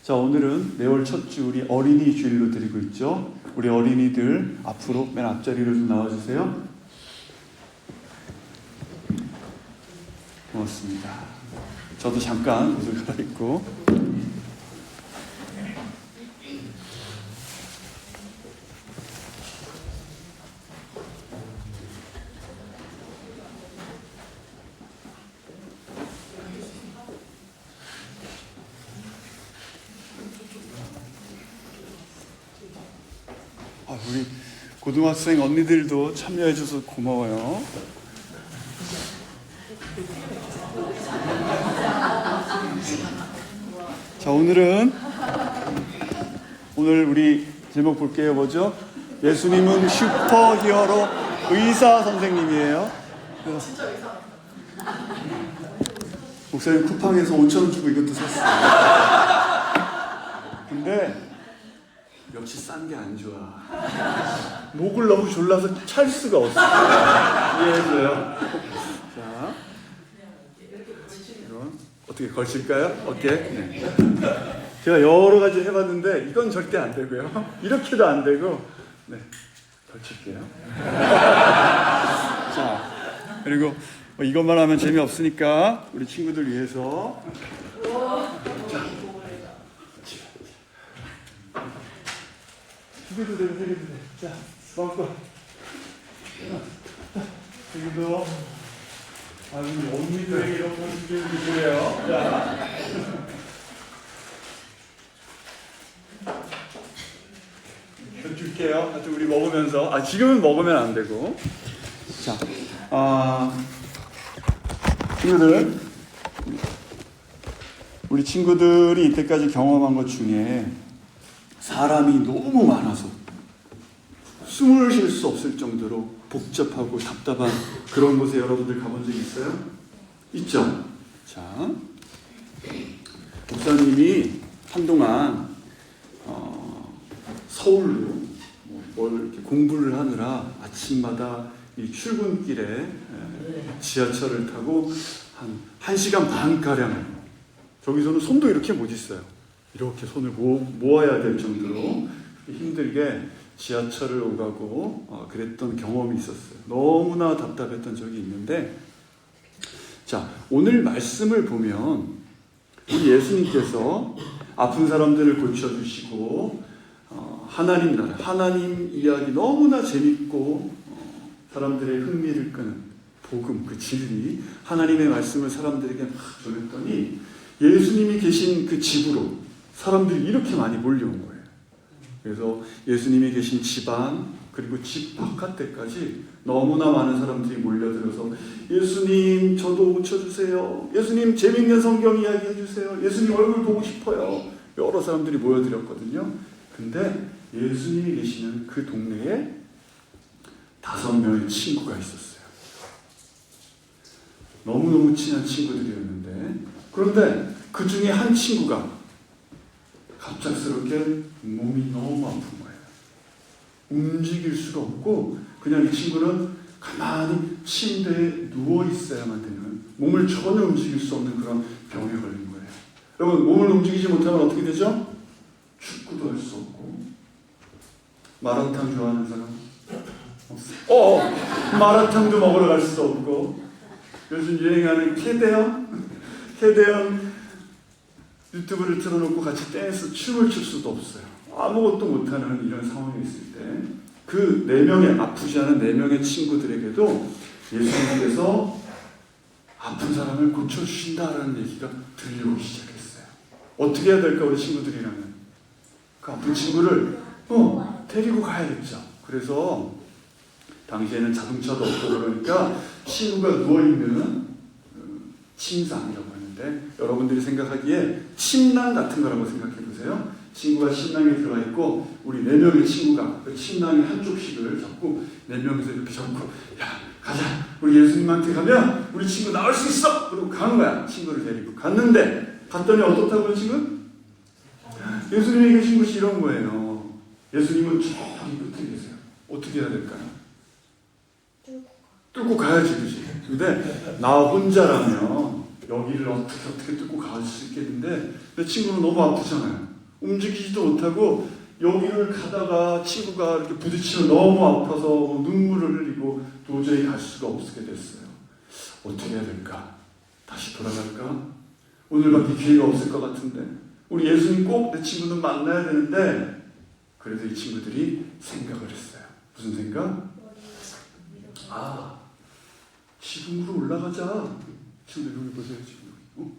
자, 오늘은 매월 첫 주 우리 어린이 주일로 드리고 있죠. 우리 어린이들 앞으로 맨 앞자리로 좀 나와주세요. 고맙습니다. 저도 잠깐 옷을 갈아입고. 우리 고등학생 언니들도 참여해줘서 고마워요. 자, 오늘 우리 제목 볼게요. 뭐죠? 예수님은 슈퍼히어로 의사 선생님이에요. 진짜 의사. 목사님 쿠팡에서 5,000원 주고 이것도 샀어요. 근데 역시 싼 게 안 좋아. 목을 너무 졸라서 찰 수가 없어. 이해해줘요. 자, 이건 어떻게 걸칠까요? 어깨. 네. 제가 여러 가지 해봤는데 이건 절대 안 되고요. 이렇게도 안 되고. 네, 걸칠게요. 자, 그리고 이것만 하면 재미없으니까 우리 친구들 위해서. 자. 세개도 돼. 자, 마음껏. 여기도. 언니들에게 이런 거 준비해주고 그래요. 자. 줄게요. 하여튼 우리 먹으면서. 지금은 먹으면 안 되고. 자, 친구들. 우리 친구들이 이때까지 경험한 것 중에 사람이 너무 많아서 숨을 쉴 수 없을 정도로 복잡하고 답답한 그런 곳에 여러분들 가본 적 있어요? 있죠? 자, 목사님이 한동안 서울로 뭘 이렇게 공부를 하느라 아침마다 이 출근길에 지하철을 타고 한 1시간 반가량 저기서는 손도 이렇게 못 있어요. 이렇게 손을 모아야 될 정도로 힘들게 지하철을 오가고 그랬던 경험이 있었어요. 너무나 답답했던 적이 있는데, 자, 오늘 말씀을 보면 우리 예수님께서 아픈 사람들을 고쳐주시고 하나님 나라, 하나님 이야기 너무나 재밌고 사람들의 흥미를 끄는 복음, 그 진리, 하나님의 말씀을 사람들에게 막 전했더니 예수님이 계신 그 집으로 사람들이 이렇게 많이 몰려온 거예요. 그래서 예수님이 계신 집안 그리고 집 바깥에까지 너무나 많은 사람들이 몰려들어서 예수님 저도 고쳐주세요. 예수님 재밌는 성경 이야기 해주세요. 예수님 얼굴 보고 싶어요. 여러 사람들이 모여들었거든요. 근데 예수님이 계시는 그 동네에 5명의 친구가 있었어요. 너무너무 친한 친구들이었는데, 그런데 그 중에 한 친구가 갑작스럽게 몸이 너무 아픈 거예요. 움직일 수가 없고 그냥 이 친구는 가만히 침대에 누워 있어야만 되는, 몸을 전혀 움직일 수 없는 그런 병에 걸린 거예요. 여러분, 몸을 움직이지 못하면 어떻게 되죠? 축구도 할 수 없고. 마라탕 좋아하는 사람? 없어요. 마라탕도 먹으러 갈 수도 없고. 요즘 유행하는 캐대언 유튜브를 틀어놓고 같이 댄스 춤을 출 수도 없어요. 아무것도 못하는 이런 상황이 있을 때 그 4명의 아프지 않은 4명의 친구들에게도 예수님께서 아픈 사람을 고쳐주신다라는 얘기가 들려오기 시작했어요. 어떻게 해야 될까 우리 친구들이라면? 그 아픈 친구를 데리고 가야겠죠. 그래서 당시에는 자동차도 없고 그러니까 친구가 누워있는 침상이라고 하는데, 여러분들이 생각하기에 침낭 같은 거라고 생각해 보세요. 친구가 침낭에 들어가 있고 우리 4명의 친구가 그 침낭의 한쪽씩을 잡고 4명이서 이렇게 잡고, 야 가자, 우리 예수님한테 가면 우리 친구 나올 수 있어! 그러고 가는 거야. 친구를 데리고 갔는데, 갔더니 어떻다고 그 친구? 예수님이 계신 곳이 이런 거예요. 예수님은 저기 끝에 계세요. 어떻게 해야 될까요? 뚫고 가야지, 그지? 근데 나 혼자라면 여기를 어떻게 뚫고 갈 수 있겠는데 내 친구는 너무 아프잖아요. 움직이지도 못하고 여기를 가다가 친구가 이렇게 부딪히면 너무 아파서 눈물을 흘리고 도저히 갈 수가 없게 됐어요. 어떻게 해야 될까? 다시 돌아갈까? 오늘밖에 기회가 없을 것 같은데 우리 예수님 꼭 내 친구는 만나야 되는데 그래서 이 친구들이 생각을 했어요. 무슨 생각? 지붕으로 올라가자. 친구들 여기 보세요. 지금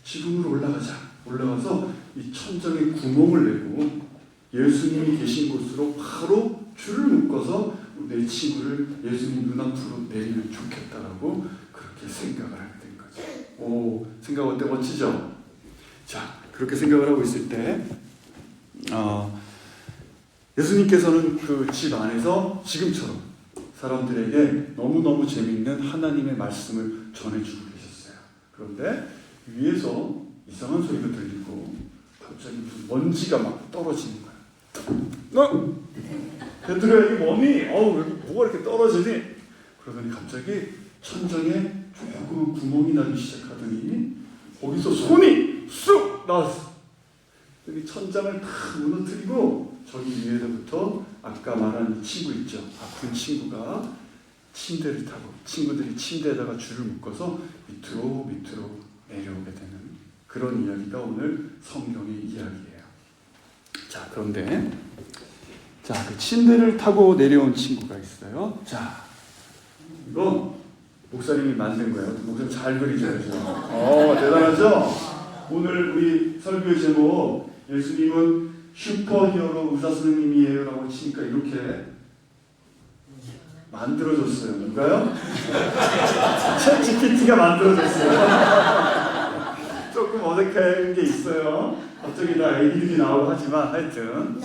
지붕으로 올라가자. 올라가서 이 천장에 구멍을 내고 예수님이 계신 곳으로 바로 줄을 묶어서 내 친구를 예수님 눈앞으로 내리면 좋겠다라고 그렇게 생각을 하게 된 거죠. 오, 생각 어때? 멋지죠? 자, 그렇게 생각을 하고 있을 때 예수님께서는 그 집 안에서 지금처럼 사람들에게 너무너무 재미있는 하나님의 말씀을 전해주고 계셨어요. 그런데 위에서 이상한 소리가 들리고 갑자기 무슨 먼지가 막 떨어지는 거예요. 베드로야 이게 뭐니? 여기 뭐가 이렇게 떨어지니? 그러더니 갑자기 천장에 조그만 구멍이 나기 시작하더니 거기서 손이 쑥 나왔어. 여기 천장을 다 무너뜨리고 저기 위에서부터 아까 말한 이 친구 있죠. 아픈 친구가 침대를 타고 친구들이 침대에다가 줄을 묶어서 밑으로 내려오게 되는 그런 이야기가 오늘 성경의 이야기예요. 자, 그런데 그 침대를 타고 내려온 친구가 있어요. 자, 이거 목사님이 만든 거예요. 목사님 잘 그리죠? 대단하죠? 오늘 우리 설교의 제목 예수님은 슈퍼히어로 의사 선생님이에요 라고 치니까 이렇게 만들어졌어요. 누가요? 챗 GPT가 만들어졌어요. 조금 어색한 게 있어요. 갑자기 다 애기들이 나오고 하지만 하여튼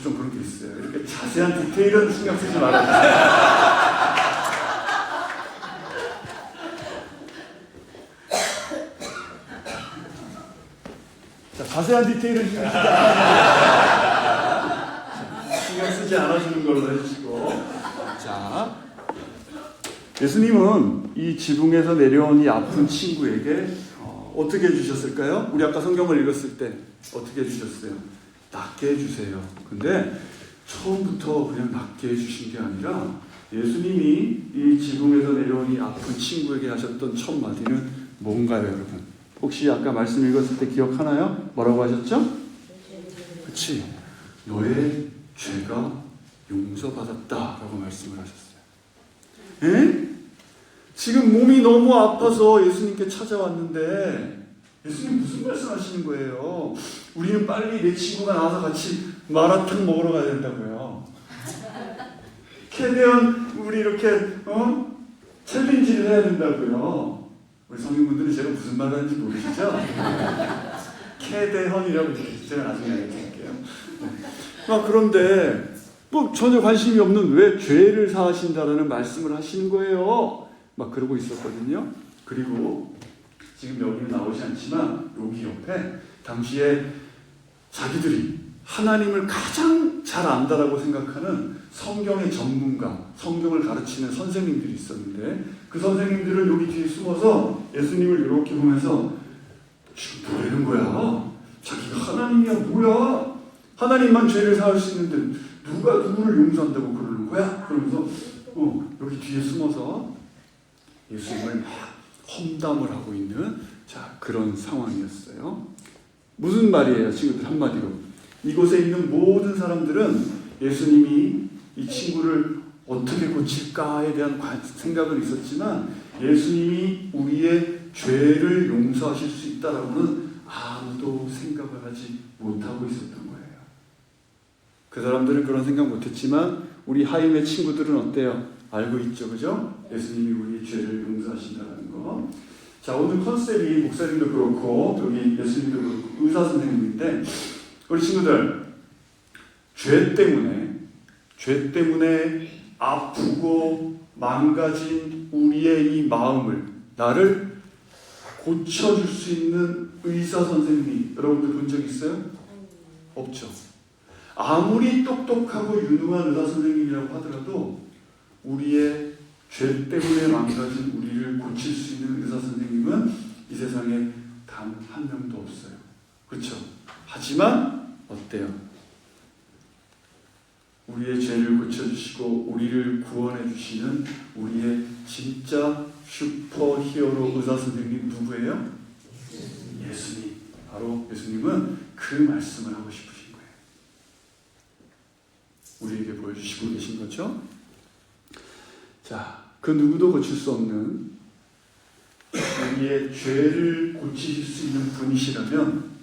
좀 그런 게 있어요. 이렇게 자세한 디테일은 신경 쓰지 말아주세요. 자세한 디테일은 신경 쓰지 않아주는 걸로 해주시고. 자, 예수님은 이 지붕에서 내려온 이 아픈 친구에게 어떻게 해주셨을까요? 우리 아까 성경을 읽었을 때 어떻게 해주셨어요? 낫게 해주세요. 근데 처음부터 그냥 낫게 해주신 게 아니라 예수님이 이 지붕에서 내려온 이 아픈 친구에게 하셨던 첫 마디는 뭔가요, 여러분? 혹시 아까 말씀 읽었을 때 기억하나요? 뭐라고 하셨죠? 그치? 너의 죄가 용서받았다 라고 말씀을 하셨어요. 에? 지금 몸이 너무 아파서 예수님께 찾아왔는데 예수님 무슨 말씀 하시는 거예요? 우리는 빨리 내 친구가 나와서 같이 마라탕 먹으러 가야 된다고요. 최대한 우리 이렇게 챌린지를 해야 된다고요. 우리 성인분들은 제가 무슨 말 하는지 모르시죠? 캐대헌이라고 제가 나중에 알려드릴게요. 그런데 전혀 관심이 없는 왜 죄를 사하신다라는 말씀을 하시는 거예요. 그러고 있었거든요. 그리고 지금 여기는 나오지 않지만 여기 옆에 당시에 자기들이 하나님을 가장 잘 안다라고 생각하는 성경의 전문가, 성경을 가르치는 선생님들이 있었는데 그 선생님들은 여기 뒤에 숨어서 예수님을 이렇게 보면서 지금 뭐라는 거야? 자기가 하나님이야 뭐야? 하나님만 죄를 사할 수 있는데 누가 누구를 용서한다고 그러는 거야? 그러면서 여기 뒤에 숨어서 예수님을 막 험담을 하고 있는 그런 상황이었어요. 무슨 말이에요, 친구들? 한마디로 이곳에 있는 모든 사람들은 예수님이 이 친구를 어떻게 고칠까에 대한 생각은 있었지만 예수님이 우리의 죄를 용서하실 수 있다라고는 아무도 생각을 하지 못하고 있었던 거예요. 그 사람들은 그런 생각 못했지만 우리 하임의 친구들은 어때요? 알고 있죠, 그죠? 예수님이 우리의 죄를 용서하신다는 거. 자, 오늘 컨셉이 목사님도 그렇고 여기 예수님도 그렇고 의사 선생님인데 우리 친구들 죄 때문에 아프고 망가진 우리의 이 마음을 나를 고쳐줄 수 있는 의사 선생님이 여러분들 본 적 있어요? 없죠. 아무리 똑똑하고 유능한 의사 선생님이라고 하더라도 우리의 죄 때문에 망가진 우리를 고칠 수 있는 의사 선생님은 이 세상에 단 한 명도 없어요. 그렇죠? 하지만 어때요? 우리의 죄를 고쳐주시고 우리를 구원해 주시는 우리의 진짜 슈퍼히어로 의사 선생님 누구예요? 예수님. 바로 예수님은 그 말씀을 하고 싶으신 거예요. 우리에게 보여주시고 계신 거죠. 자, 그 누구도 고칠 수 없는 우리의 죄를 고치실 수 있는 분이시라면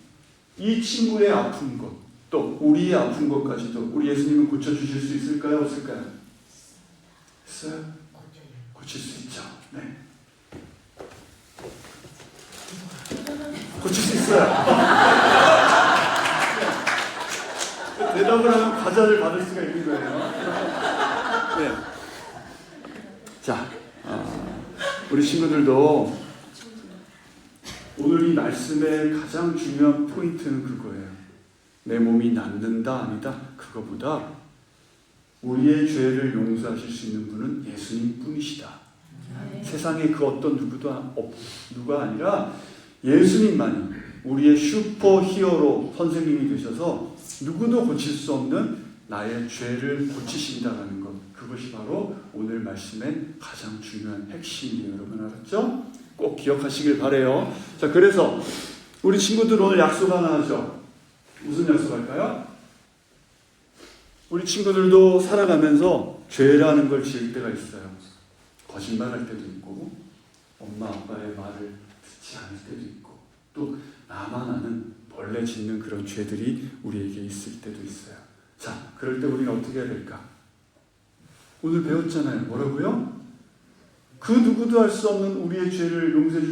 이 친구의 아픈 것, 또 우리의 아픈 것까지도 우리 예수님은 고쳐주실 수 있을까요? 없을까요? 있어요? 고칠 수 있죠. 네. 고칠 수 있어요. 대답을 하면 과자를 받을 수가 있는 거예요. 네. 자, 우리 친구들도 오늘 이 말씀의 가장 중요한 포인트는 그거예요. 내 몸이 낫는다 아니다 그거보다 우리의 죄를 용서하실 수 있는 분은 예수님 뿐이시다. 세상에 그 어떤 누가 아니라 예수님만이 우리의 슈퍼 히어로 선생님이 되셔서 누구도 고칠 수 없는 나의 죄를 고치신다는 것, 그것이 바로 오늘 말씀의 가장 중요한 핵심이에요. 여러분 알았죠? 꼭 기억하시길 바래요. 자, 그래서 우리 친구들 오늘 약속 하나 하죠. 무슨 약속할까요? 우리 친구들도 살아가면서 죄라는 걸 지을 때가 있어요. 거짓말할 때도 있고 엄마 아빠의 말을 듣지 않을 때도 있고 또 나만 아는 벌레 짓는 그런 죄들이 우리에게 있을 때도 있어요. 자, 그럴 때 우리는 어떻게 해야 될까? 오늘 배웠잖아요. 뭐라고요? 그 누구도 할 수 없는 우리의 죄를 용서해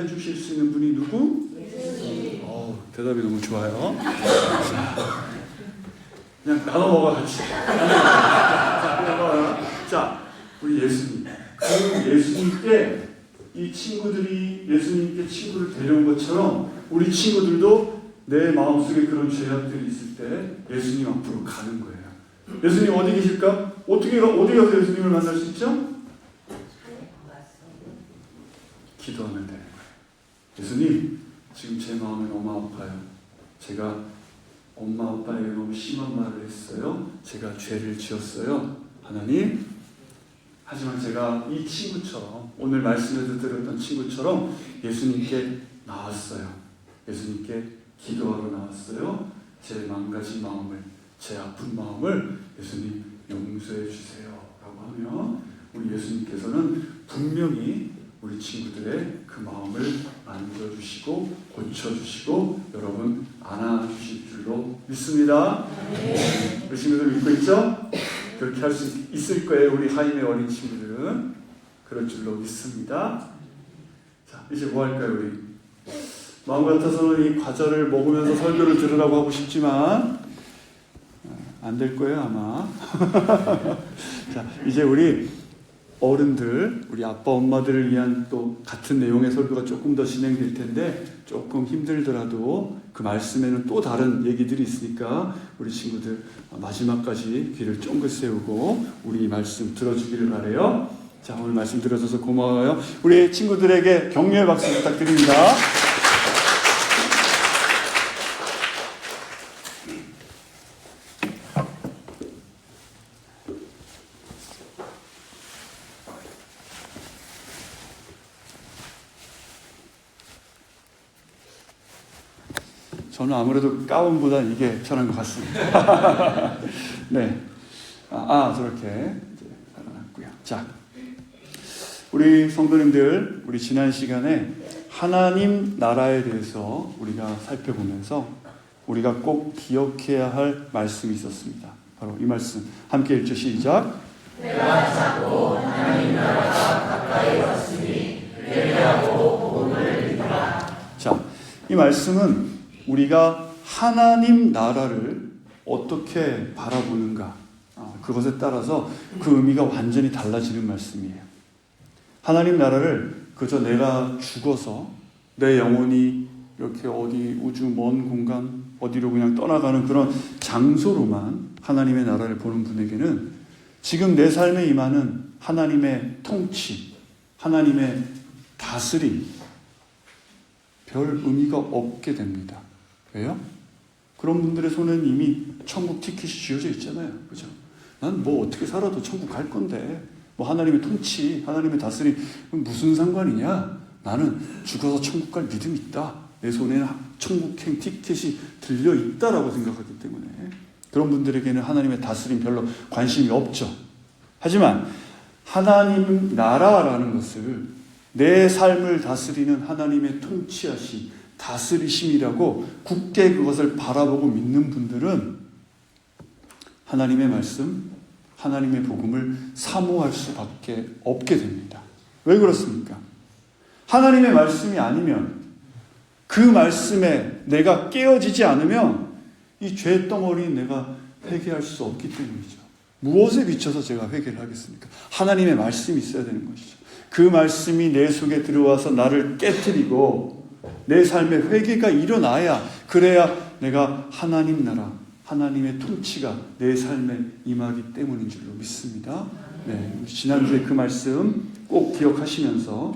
주실 수 있는 분이 누구? 대답이 너무 좋아요. 그냥 나눠 먹어 같이. 자, 우리 예수님. 그 예수님께 이 친구들이 예수님께 친구를 데려온 것처럼 우리 친구들도 내 마음속에 그런 죄악들이 있을 때 예수님 앞으로 가는 거예요. 예수님 어디 계실까? 어디 가서 예수님을 만날 수 있죠? 기도하면 되는 거예요. 예수님, 지금 제 마음이 너무 아파요. 제가 엄마 아빠에게 너무 심한 말을 했어요. 제가 죄를 지었어요. 하나님, 하지만 제가 이 친구처럼 오늘 말씀에서 들었던 친구처럼 예수님께 나왔어요. 예수님께 기도하러 나왔어요. 제 망가진 마음을, 제 아픈 마음을 예수님 용서해 주세요 라고 하면 우리 예수님께서는 분명히 우리 친구들의 그 마음을 만져주시고 고쳐주시고 여러분 안아주실 줄로 믿습니다. 네. 우리 친구들 믿고 있죠? 그렇게 할 수 있을 거예요. 우리 하임의 어린 친구들은 그럴 줄로 믿습니다. 자, 이제 뭐 할까요? 우리 마음 같아서는 이 과자를 먹으면서 설교를 들으라고 하고 싶지만 안 될 거예요 아마. 자, 이제 우리 어른들, 우리 아빠 엄마들을 위한 또 같은 내용의 설교가 조금 더 진행될 텐데 조금 힘들더라도 그 말씀에는 또 다른 얘기들이 있으니까 우리 친구들 마지막까지 귀를 쫑긋 세우고 우리 말씀 들어주기를 바라요. 자, 오늘 말씀 들어줘서 고마워요. 우리 친구들에게 격려의 박수 부탁드립니다. 저는 아무래도 가운보다 이게 편한 것 같습니다. 네. 저렇게 이제 달아놨고요. 자, 우리 성도님들, 우리 지난 시간에 하나님 나라에 대해서 우리가 살펴보면서 우리가 꼭 기억해야 할 말씀이 있었습니다. 바로 이 말씀. 함께 읽죠. 시작. 내가 찾고 하나님 나라가 가까이 왔으니 회개하고 복음을 믿으라. 자, 이 말씀은 우리가 하나님 나라를 어떻게 바라보는가, 그것에 따라서 그 의미가 완전히 달라지는 말씀이에요. 하나님 나라를 그저 내가 죽어서 내 영혼이 이렇게 어디 우주 먼 공간 어디로 그냥 떠나가는 그런 장소로만 하나님의 나라를 보는 분에게는 지금 내 삶에 임하는 하나님의 통치, 하나님의 다스림, 별 의미가 없게 됩니다. 왜요? 그런 분들의 손에는 이미 천국 티켓이 쥐어져 있잖아요. 그죠? 난 뭐 어떻게 살아도 천국 갈 건데, 뭐 하나님의 통치, 하나님의 다스림, 무슨 상관이냐? 나는 죽어서 천국 갈 믿음이 있다. 내 손에는 천국행 티켓이 들려 있다라고 생각하기 때문에 그런 분들에게는 하나님의 다스림 별로 관심이 없죠. 하지만 하나님 나라라는 것을 내 삶을 다스리는 하나님의 통치하심, 다스리심이라고 굳게 그것을 바라보고 믿는 분들은 하나님의 말씀, 하나님의 복음을 사모할 수밖에 없게 됩니다. 왜 그렇습니까? 하나님의 말씀이 아니면, 그 말씀에 내가 깨어지지 않으면 이 죄덩어리 내가 회개할 수 없기 때문이죠. 무엇에 비춰서 제가 회개를 하겠습니까? 하나님의 말씀이 있어야 되는 것이죠. 그 말씀이 내 속에 들어와서 나를 깨트리고 내 삶에 회개가 일어나야, 그래야 내가 하나님 나라, 하나님의 통치가 내 삶에 임하기 때문인 줄로 믿습니다. 네, 지난주에 그 말씀 꼭 기억하시면서,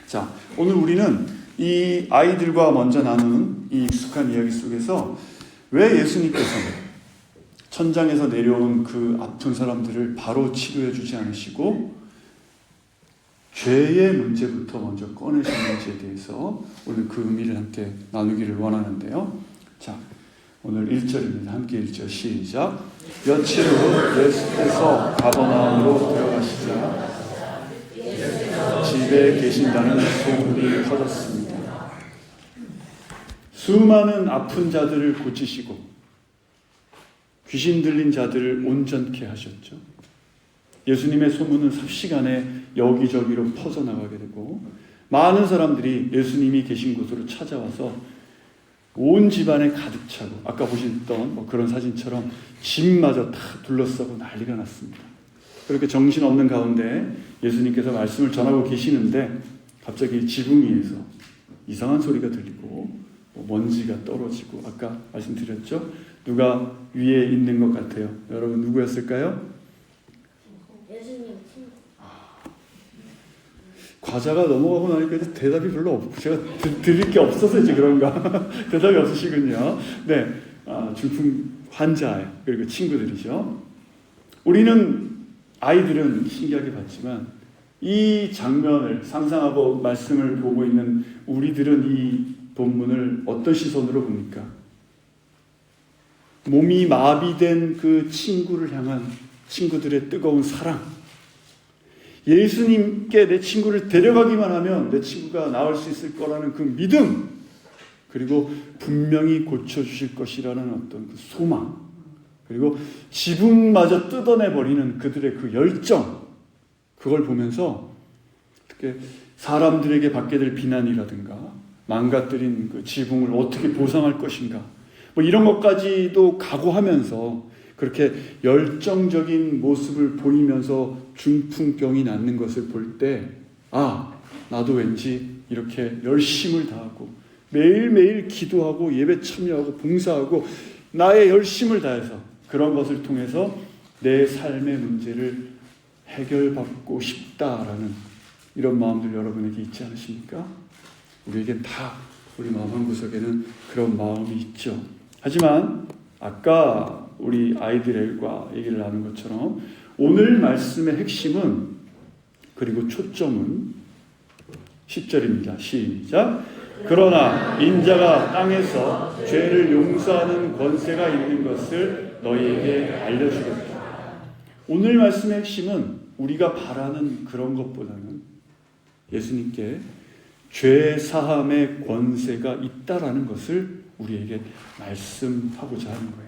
자, 오늘 우리는 이 아이들과 먼저 나누는 이 익숙한 이야기 속에서 왜 예수님께서 천장에서 내려온 그 아픈 사람들을 바로 치료해 주지 않으시고 죄의 문제부터 먼저 꺼내시는지에 대해서 오늘 그 의미를 함께 나누기를 원하는데요. 자, 오늘 1절입니다. 함께 1절 시작. 며칠 후 예수께서 가버나움으로 들어가시자 집에 계신다는 소문이 퍼졌습니다. 수많은 아픈 자들을 고치시고 귀신 들린 자들을 온전케 하셨죠. 예수님의 소문은 삽시간에 여기저기로 퍼져나가게 되고 많은 사람들이 예수님이 계신 곳으로 찾아와서 온 집안에 가득 차고, 아까 보셨던 그런 사진처럼 집마저 다 둘러싸고 난리가 났습니다. 그렇게 정신없는 가운데 예수님께서 말씀을 전하고 계시는데 갑자기 지붕 위에서 이상한 소리가 들리고 먼지가 떨어지고, 아까 말씀드렸죠? 누가 위에 있는 것 같아요. 여러분 누구였을까요? 예수님 친구. 과자가 넘어가고 나니까 대답이 별로 없고 제가 드릴 게 없어서 이제 그런가. 대답이 없으시군요. 네, 중풍 환자 그리고 친구들이죠. 우리는, 아이들은 신기하게 봤지만 이 장면을 상상하고 말씀을 보고 있는 우리들은 이 본문을 어떤 시선으로 봅니까? 몸이 마비된 그 친구를 향한 친구들의 뜨거운 사랑, 예수님께 내 친구를 데려가기만 하면 내 친구가 나을 수 있을 거라는 그 믿음, 그리고 분명히 고쳐주실 것이라는 어떤 그 소망, 그리고 지붕마저 뜯어내버리는 그들의 그 열정, 그걸 보면서 어떻게 사람들에게 받게 될 비난이라든가 망가뜨린 그 지붕을 어떻게 보상할 것인가, 뭐 이런 것까지도 각오하면서 그렇게 열정적인 모습을 보이면서 중풍병이 낫는 것을 볼 때, 나도 왠지 이렇게 열심을 다하고 매일매일 기도하고 예배 참여하고 봉사하고 나의 열심을 다해서 그런 것을 통해서 내 삶의 문제를 해결받고 싶다라는 이런 마음들 여러분에게 있지 않으십니까? 우리에겐 다, 우리 마음 한구석에는 그런 마음이 있죠. 하지만 아까 우리 아이들과 얘기를 나눈 것처럼 오늘 말씀의 핵심은, 그리고 초점은 10절입니다. 시작. 그러나 인자가 땅에서 죄를 용서하는 권세가 있는 것을 너희에게 알려주겠다. 오늘 말씀의 핵심은 우리가 바라는 그런 것보다는 예수님께 죄 사함의 권세가 있다라는 것을 우리에게 말씀하고자 하는 거예요.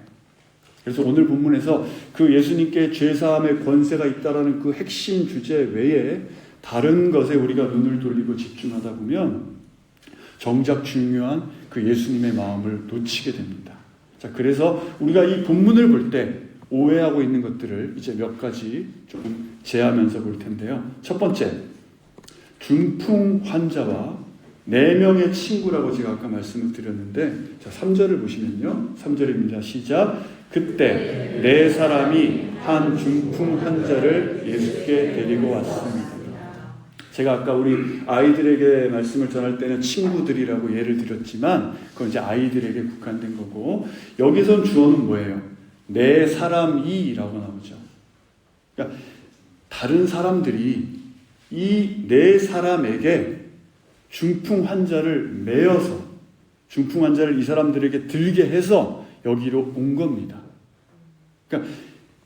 그래서 오늘 본문에서 그 예수님께 죄 사함의 권세가 있다라는 그 핵심 주제 외에 다른 것에 우리가 눈을 돌리고 집중하다 보면 정작 중요한 그 예수님의 마음을 놓치게 됩니다. 자, 그래서 우리가 이 본문을 볼 때 오해하고 있는 것들을 이제 몇 가지 조금 제하면서 볼 텐데요. 첫 번째, 중풍 환자와 4명의 친구라고 제가 아까 말씀을 드렸는데, 자, 3절을 보시면요. 3절입니다. 시작. 그때 4사람이 한 중풍 환자를 예수께 데리고 왔습니다. 제가 아까 우리 아이들에게 말씀을 전할 때는 친구들이라고 예를 들었지만 그건 이제 아이들에게 국한된 거고, 여기선 주어는 뭐예요? 내 사람이라고 나오죠. 그러니까 다른 사람들이 이 네 사람에게 중풍 환자를 메어서 중풍 환자를 이 사람들에게 들게 해서 여기로 온 겁니다. 그러니까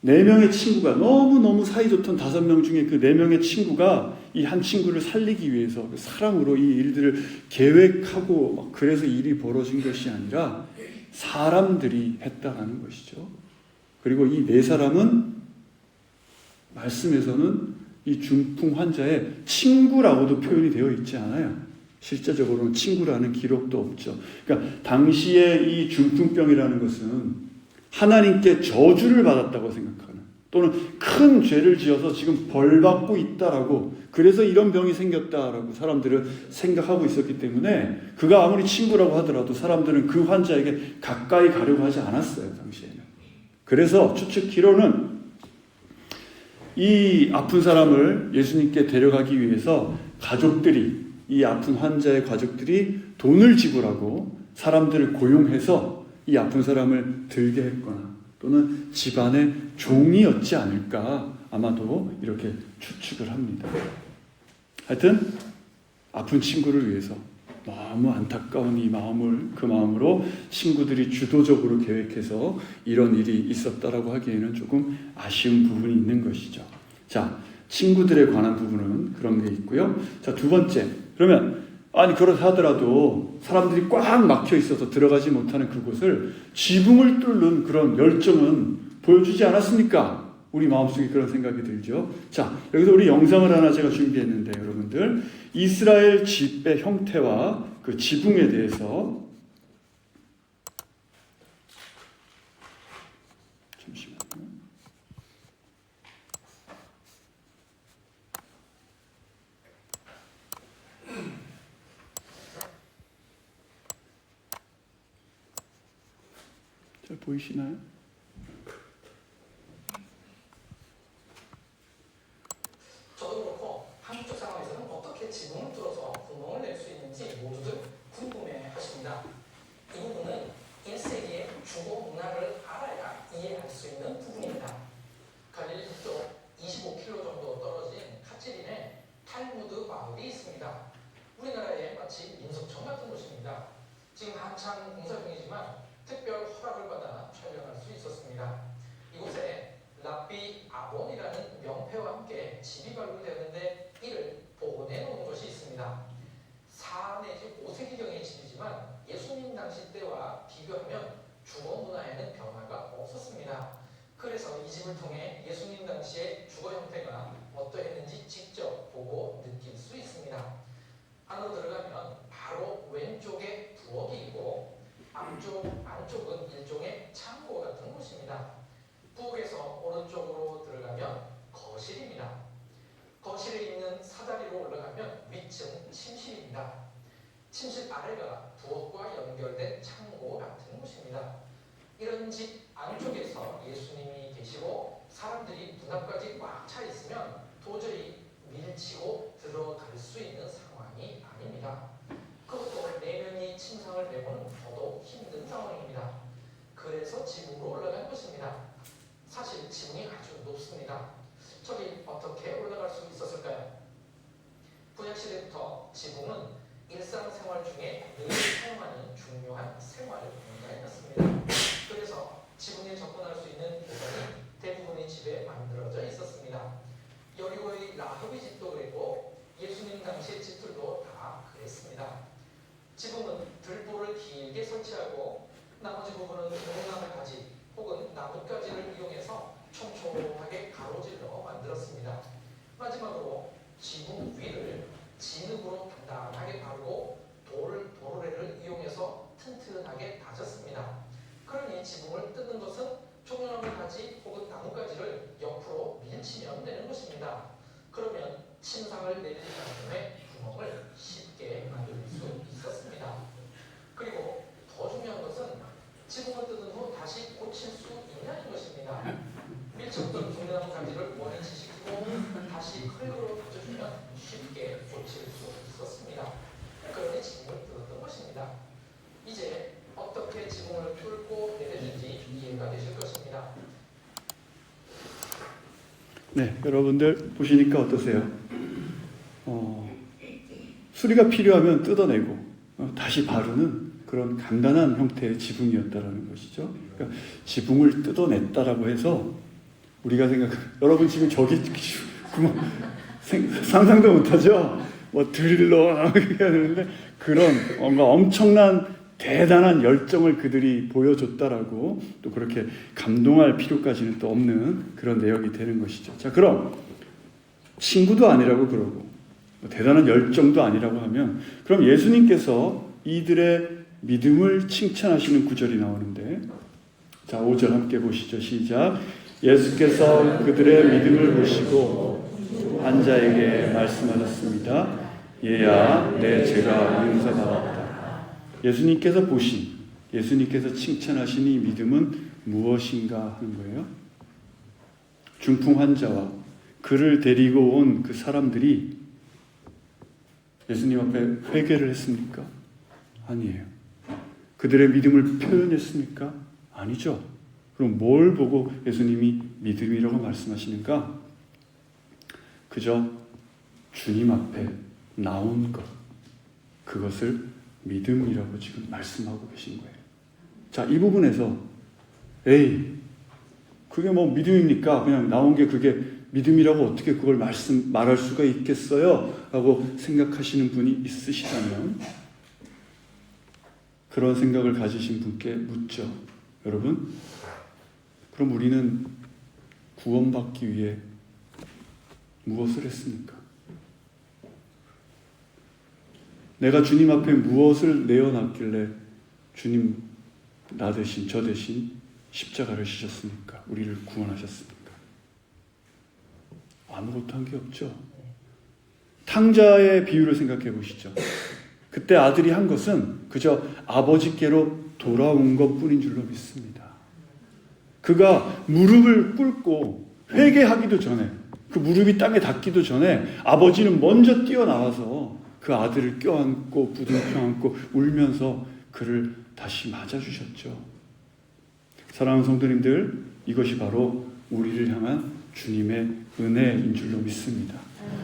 4명의 친구가 너무너무 사이좋던 5명 중에 그 4명의 친구가 이 한 친구를 살리기 위해서 사랑으로 이 일들을 계획하고 막 그래서 일이 벌어진 것이 아니라 사람들이 했다라는 것이죠. 그리고 이 4사람은 말씀에서는 이 중풍 환자의 친구라고도 표현이 되어 있지 않아요. 실제적으로는 친구라는 기록도 없죠. 그러니까 당시에 이 중풍병이라는 것은 하나님께 저주를 받았다고 생각하는, 또는 큰 죄를 지어서 지금 벌받고 있다라고, 그래서 이런 병이 생겼다라고 사람들은 생각하고 있었기 때문에 그가 아무리 친구라고 하더라도 사람들은 그 환자에게 가까이 가려고 하지 않았어요, 당시에는. 그래서 추측키로는 이 아픈 사람을 예수님께 데려가기 위해서 가족들이, 이 아픈 환자의 가족들이 돈을 지불하고 사람들을 고용해서 이 아픈 사람을 들게 했거나 또는 집안의 종이었지 않을까, 아마도 이렇게 추측을 합니다. 하여튼 아픈 친구를 위해서 너무 안타까운 이 마음을, 그 마음으로 친구들이 주도적으로 계획해서 이런 일이 있었다라고 하기에는 조금 아쉬운 부분이 있는 것이죠. 자, 친구들에 관한 부분은 그런 게 있고요. 자, 두 번째, 그러면 아니 그렇다 하더라도 사람들이 꽉 막혀 있어서 들어가지 못하는 그곳을 지붕을 뚫는 그런 열정은 보여주지 않았습니까? 우리 마음속에 그런 생각이 들죠. 자, 여기서 우리 영상을 하나 제가 준비했는데, 여러분들 이스라엘 집의 형태와 그 지붕에 대해서 잠시만요. 잘 보이시나요? 저도 그렇고 한국적 상황에서는 어떻게 지붕을 뚫어서 구멍을 낼 수 있는지 모두들 궁금해하십니다. 이 부분은 1세기의 주거 문화를 알아야 이해할 수 있는 부분입니다. 갈릴리 북쪽 25km 정도 떨어진 카치린에 탈무드 마을이 있습니다. 우리나라의 마치 민속촌 같은 곳입니다. 지금 한창 공사 중이지만 특별 허락을 받아 촬영할 수 있었습니다. 이곳에 랍비 아본이라는 명패와 함께 집이 발굴되었는데 이를 복원해 놓은 것이 있습니다. 4 내지 5세기경의 집이지만 예수님 당시 때와 비교하면 주거 문화에는 변화가 없었습니다. 그래서 이 집을 통해 예수님 당시의 주거 형태가 어떠했는지 직접 보고 느낄 수 있습니다. 안으로 들어가면 바로 왼쪽에 부엌이 있고 안쪽은 일종의 창고 같은 곳입니다. 부엌에서 오른쪽으로 들어가면 거실입니다. 거실에 있는 사다리로 올라가면 위층 침실입니다. 침실 아래가 부엌과 연결된 창고 같은 곳입니다. 이런 집 안쪽에서 예수님이 계시고 사람들이 문 앞까지 꽉 차 있으면 도저히 밀치고 들어갈 수 있는 상황이 아닙니다. 그것도 4명이 침상을 메고는 더더욱 힘든 상황입니다. 그래서 지붕으로 올라간 것입니다. 사실 지붕이 아주 높습니다. 저기 어떻게 올라갈 수 있었을까요? 구약시대부터 지붕은 일상생활 중에 늘 사용하는 중요한 생활 공간이었습니다. 그래서 지붕에 접근할 수 있는 공간이 대부분의 집에 만들어져 있었습니다. 여리고의 라합의 집도 그랬고 예수님 당시의 집들도 다 그랬습니다. 지붕은 들보를 길게 설치하고 나머지 부분은 고무나무 가지 혹은 나뭇가지를 이용해서 촘촘하게 가로질러 만들었습니다. 마지막으로 지붕 위를 진흙으로 단단하게 바르고 도르래를 이용해서 튼튼하게 다졌습니다. 그러니 지붕을 뜯는 것은 종려나무 가지 혹은 나뭇가지를 옆으로 밀치면 되는 것입니다. 그러면 침상을 내리는 다음에 구멍을 쉽게 만들 수 있었습니다. 그리고 더 중요한 것은 지붕을 뜯은 후 다시 고칠 수 있냐는 것입니다. 밀쳤던 종려나무 가지를 원위치시키고 다시 칼으로 다져주면 쉽게 네, 여러분들 보시니까 어떠세요? 수리가 필요하면 뜯어내고 다시 바르는 그런 간단한 형태의 지붕이었다라는 것이죠. 그러니까 지붕을 뜯어냈다라고 해서 우리가 여러분 지금 저기 구멍 상상도 못하죠? 뭐 드릴로 해야 되는데 그런 뭔가 엄청난 대단한 열정을 그들이 보여줬다라고 또 그렇게 감동할 필요까지는 또 없는 그런 내용이 되는 것이죠. 자, 그럼 친구도 아니라고 그러고 대단한 열정도 아니라고 하면 그럼 예수님께서 이들의 믿음을 칭찬하시는 구절이 나오는데, 자, 5절 함께 보시죠. 시작. 예수께서 그들의 믿음을 보시고 환자에게 말씀하셨습니다. 얘야, 내 죄가 용서받았다. 예수님께서 보신, 예수님께서 칭찬하신 이 믿음은 무엇인가 하는 거예요. 중풍 환자와 그를 데리고 온 그 사람들이 예수님 앞에 회개를 했습니까? 아니에요. 그들의 믿음을 표현했습니까? 아니죠. 그럼 뭘 보고 예수님이 믿음이라고 말씀하시는가? 그저 주님 앞에 나온 것, 그것을 믿음이라고 지금 말씀하고 계신 거예요. 자, 이 부분에서 그게 뭐 믿음입니까? 그냥 나온 게 그게 믿음이라고 어떻게 그걸 말할 수가 있겠어요? 라고 생각하시는 분이 있으시다면 그런 생각을 가지신 분께 묻죠. 여러분, 그럼 우리는 구원받기 위해 무엇을 했습니까? 내가 주님 앞에 무엇을 내어놨길래 주님 나 대신 저 대신 십자가를 지셨습니까? 우리를 구원하셨습니까? 아무것도 한 게 없죠. 탕자의 비유를 생각해 보시죠. 그때 아들이 한 것은 그저 아버지께로 돌아온 것뿐인 줄로 믿습니다. 그가 무릎을 꿇고 회개하기도 전에, 그 무릎이 땅에 닿기도 전에 아버지는 먼저 뛰어나와서 그 아들을 껴안고 부둥켜 안고 울면서 그를 다시 맞아주셨죠. 사랑하는 성도님들, 이것이 바로 우리를 향한 주님의 은혜인 줄로 믿습니다.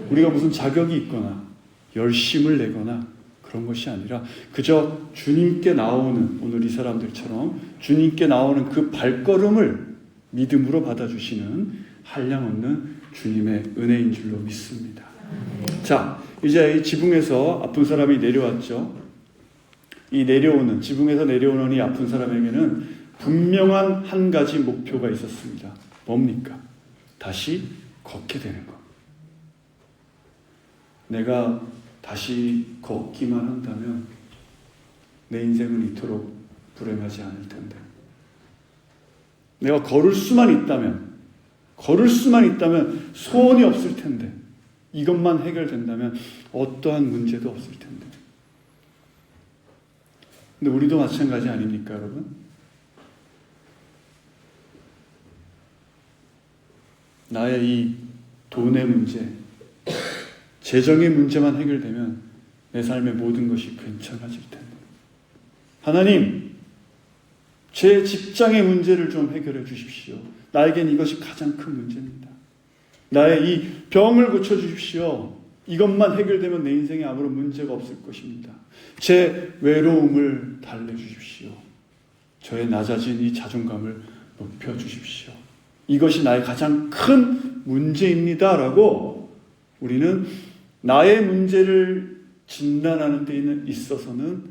우리가 무슨 자격이 있거나 열심을 내거나 그런 것이 아니라 그저 주님께 나오는, 오늘 이 사람들처럼 주님께 나오는 그 발걸음을 믿음으로 받아주시는 한량없는 주님의 은혜인 줄로 믿습니다. 자, 이제 이 지붕에서 아픈 사람이 내려왔죠. 이 지붕에서 내려오는 이 아픈 사람에게는 분명한 한 가지 목표가 있었습니다. 뭡니까? 다시 걷게 되는 것. 내가 다시 걷기만 한다면 내 인생은 이토록 불행하지 않을 텐데. 내가 걸을 수만 있다면 소원이 없을 텐데. 이것만 해결된다면 어떠한 문제도 없을 텐데. 근데 우리도 마찬가지 아닙니까, 여러분? 나의 이 돈의 문제, 재정의 문제만 해결되면 내 삶의 모든 것이 괜찮아질 텐데. 하나님, 제 직장의 문제를 좀 해결해 주십시오. 나에겐 이것이 가장 큰 문제입니다. 나의 이 병을 고쳐주십시오. 이것만 해결되면 내 인생에 아무런 문제가 없을 것입니다. 제 외로움을 달래주십시오. 저의 낮아진 이 자존감을 높여주십시오. 이것이 나의 가장 큰 문제입니다. 라고 우리는 나의 문제를 진단하는 데 있어서는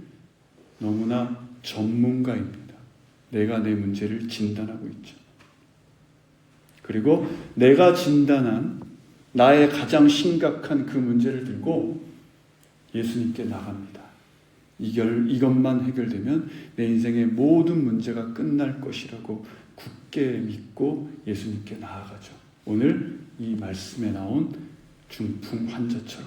너무나 전문가입니다. 내가 내 문제를 진단하고 있죠. 그리고 내가 진단한 나의 가장 심각한 그 문제를 들고 예수님께 나갑니다. 이것만 해결되면 내 인생의 모든 문제가 끝날 것이라고 굳게 믿고 예수님께 나아가죠. 오늘 이 말씀에 나온 중풍 환자처럼.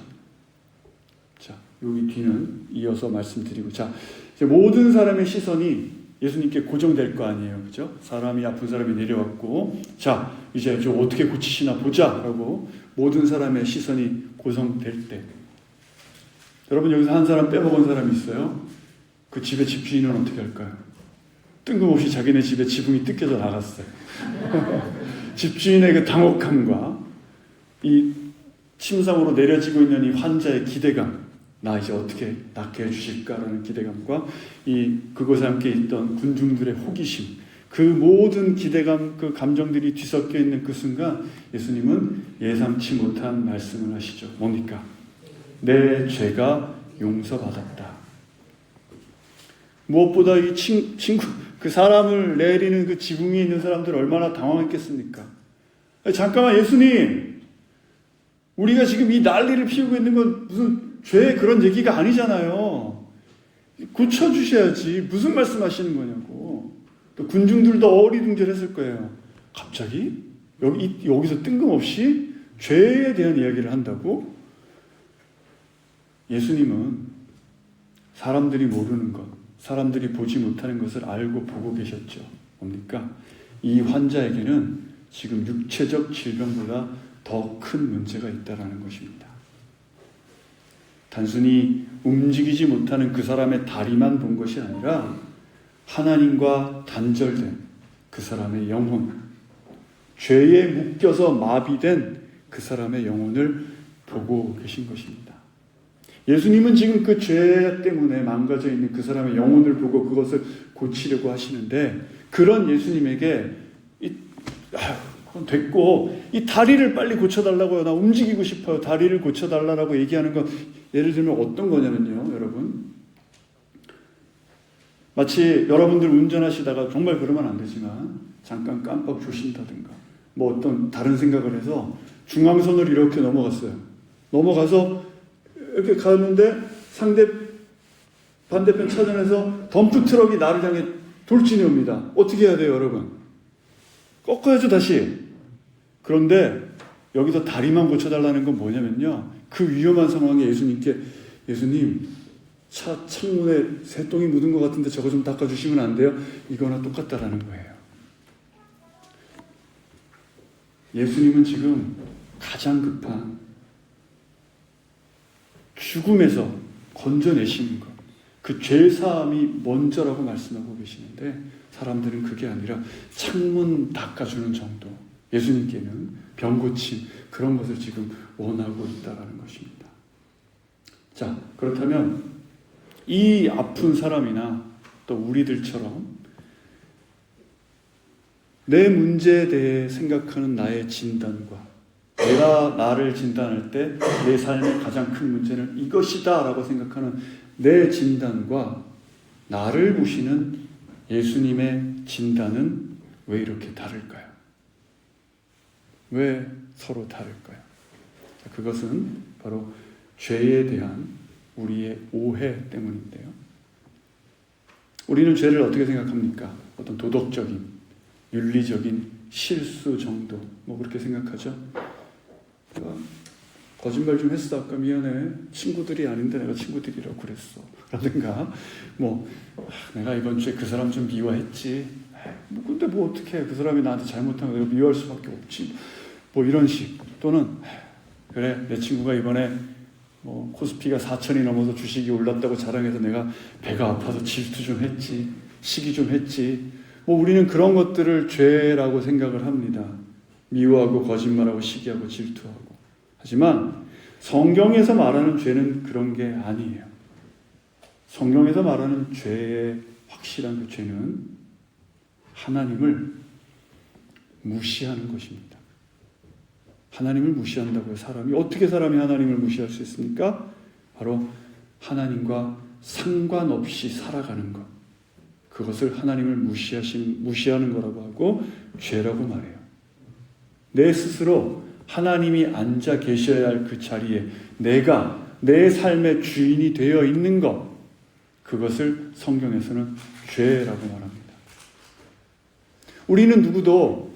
자, 여기 뒤는 이어서 말씀드리고, 자, 이제 모든 사람의 시선이 예수님께 고정될 거 아니에요. 그죠? 아픈 사람이 내려왔고, 자, 이제 저 어떻게 고치시나 보자. 라고 모든 사람의 시선이 고정될 때. 여러분, 여기서 한 사람 빼먹은 사람이 있어요? 그 집의 집주인은 어떻게 할까요? 뜬금없이 자기네 집에 지붕이 뜯겨져 나갔어요. 집주인의 그 당혹함과 이 침상으로 내려지고 있는 이 환자의 기대감, 나 이제 어떻게 낫게 해주실까라는 기대감과 그것에 함께 있던 군중들의 호기심, 그 모든 기대감, 그 감정들이 뒤섞여 있는 그 순간 예수님은 예상치 못한 말씀을 하시죠. 뭡니까? 내 죄가 용서받았다. 무엇보다 이 친구, 그 사람을 내리는 그 지붕 위에 있는 사람들 얼마나 당황했겠습니까? 잠깐만, 예수님, 우리가 지금 이 난리를 피우고 있는 건 무슨 죄 그런 얘기가 아니잖아요. 고쳐주셔야지. 무슨 말씀하시는 거냐고. 또 군중들도 어리둥절했을 거예요. 갑자기 여기서 뜬금없이 죄에 대한 이야기를 한다고? 예수님은 사람들이 모르는 것, 사람들이 보지 못하는 것을 알고 보고 계셨죠. 뭡니까? 이 환자에게는 지금 육체적 질병보다 더 큰 문제가 있다는 것입니다. 단순히 움직이지 못하는 그 사람의 다리만 본 것이 아니라 하나님과 단절된 그 사람의 영혼, 죄에 묶여서 마비된 그 사람의 영혼을 보고 계신 것입니다. 예수님은 지금 그 죄 때문에 망가져 있는 그 사람의 영혼을 보고 그것을 고치려고 하시는데, 그런 예수님에게 그건 됐고 이 다리를 빨리 고쳐달라고요. 나 움직이고 싶어요. 다리를 고쳐달라고 얘기하는 건 예를 들면 어떤 거냐면요, 여러분. 마치 여러분들 운전하시다가 정말 그러면 안 되지만 잠깐 깜빡 조신다든가 뭐 어떤 다른 생각을 해서 중앙선을 이렇게 넘어갔어요. 넘어가서 이렇게 가는데 반대편 차선에서 덤프트럭이 나를 향해 돌진해 옵니다. 어떻게 해야 돼요, 여러분? 꺾어야죠, 다시. 그런데 여기서 다리만 고쳐달라는 건 뭐냐면요, 그 위험한 상황에 예수님께, 예수님, 차 창문에 새똥이 묻은 것 같은데 저거 좀 닦아주시면 안 돼요? 이거나 똑같다라는 거예요. 예수님은 지금 가장 급한 죽음에서 건져내시는 것, 그 죄사함이 먼저라고 말씀하고 계시는데, 사람들은 그게 아니라 창문 닦아주는 정도, 예수님께는 병 고침, 그런 것을 지금 원하고 있다는 것입니다. 자, 그렇다면 이 아픈 사람이나 또 우리들처럼 내 문제에 대해 생각하는 나의 진단과, 내가 나를 진단할 때 내 삶의 가장 큰 문제는 이것이다 라고 생각하는 내 진단과 나를 보시는 예수님의 진단은 왜 이렇게 다를까요? 왜 서로 다를까요? 그것은 바로 죄에 대한 우리의 오해 때문인데요. 우리는 죄를 어떻게 생각합니까? 어떤 도덕적인, 윤리적인 실수 정도, 뭐 그렇게 생각하죠. 내가 거짓말 좀 했어, 아까 미안해, 친구들이 아닌데 내가 친구들이라고 그랬어, 라든가 내가 이번 주에 그 사람 좀 미워했지, 근데 뭐 어떻게 해, 그 사람이 나한테 잘못한 거 내가 미워할 수밖에 없지, 뭐 이런 식. 또는 그래, 내 친구가 이번에 코스피가 4천이 넘어서 주식이 올랐다고 자랑해서 내가 배가 아파서 질투 좀 했지, 시기 좀 했지. 우리는 그런 것들을 죄라고 생각을 합니다. 미워하고 거짓말하고 시기하고 질투하고. 하지만 성경에서 말하는 죄는 그런 게 아니에요. 성경에서 말하는 죄의 확실한 그 죄는 하나님을 무시하는 것입니다. 하나님을 무시한다고요. 사람이 어떻게 하나님을 무시할 수 있습니까? 바로 하나님과 상관없이 살아가는 것, 그것을 하나님을 무시하는 거라고 하고 죄라고 말해요. 내 스스로 하나님이 앉아 계셔야 할 그 자리에 내가 내 삶의 주인이 되어 있는 것, 그것을 성경에서는 죄라고 말합니다. 우리는 누구도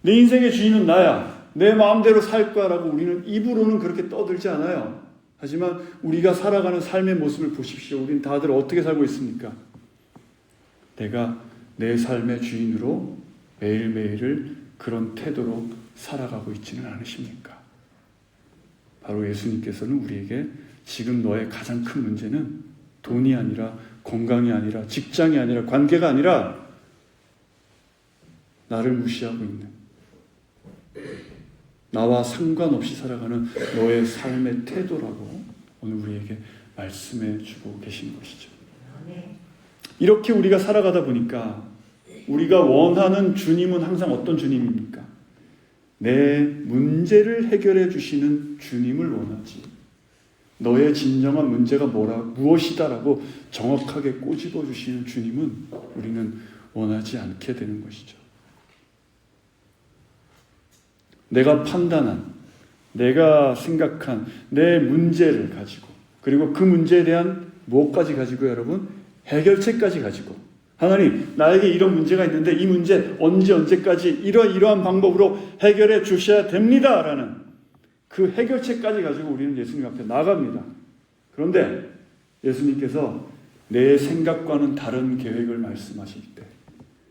내 인생의 주인은 나야, 내 마음대로 살 거야 라고 우리는 입으로는 그렇게 떠들지 않아요. 하지만 우리가 살아가는 삶의 모습을 보십시오. 우리는 다들 어떻게 살고 있습니까? 내가 내 삶의 주인으로 매일매일을 그런 태도로 살아가고 있지는 않으십니까? 바로 예수님께서는 우리에게 지금 너의 가장 큰 문제는 돈이 아니라, 건강이 아니라, 직장이 아니라, 관계가 아니라 나를 무시하고 있는, 나와 상관없이 살아가는 너의 삶의 태도라고 오늘 우리에게 말씀해 주고 계신 것이죠. 이렇게 우리가 살아가다 보니까 우리가 원하는 주님은 항상 어떤 주님입니까? 내 문제를 해결해 주시는 주님을 원하지, 너의 진정한 문제가 무엇이다라고 정확하게 꼬집어 주시는 주님은 우리는 원하지 않게 되는 것이죠. 내가 판단한, 내가 생각한 내 문제를 가지고, 그리고 그 문제에 대한 무엇까지 가지고 여러분? 해결책까지 가지고, 하나님 나에게 이런 문제가 있는데 이 문제 언제까지 이러한 방법으로 해결해 주셔야 됩니다 라는 그 해결책까지 가지고 우리는 예수님 앞에 나갑니다. 그런데 예수님께서 내 생각과는 다른 계획을 말씀하실 때,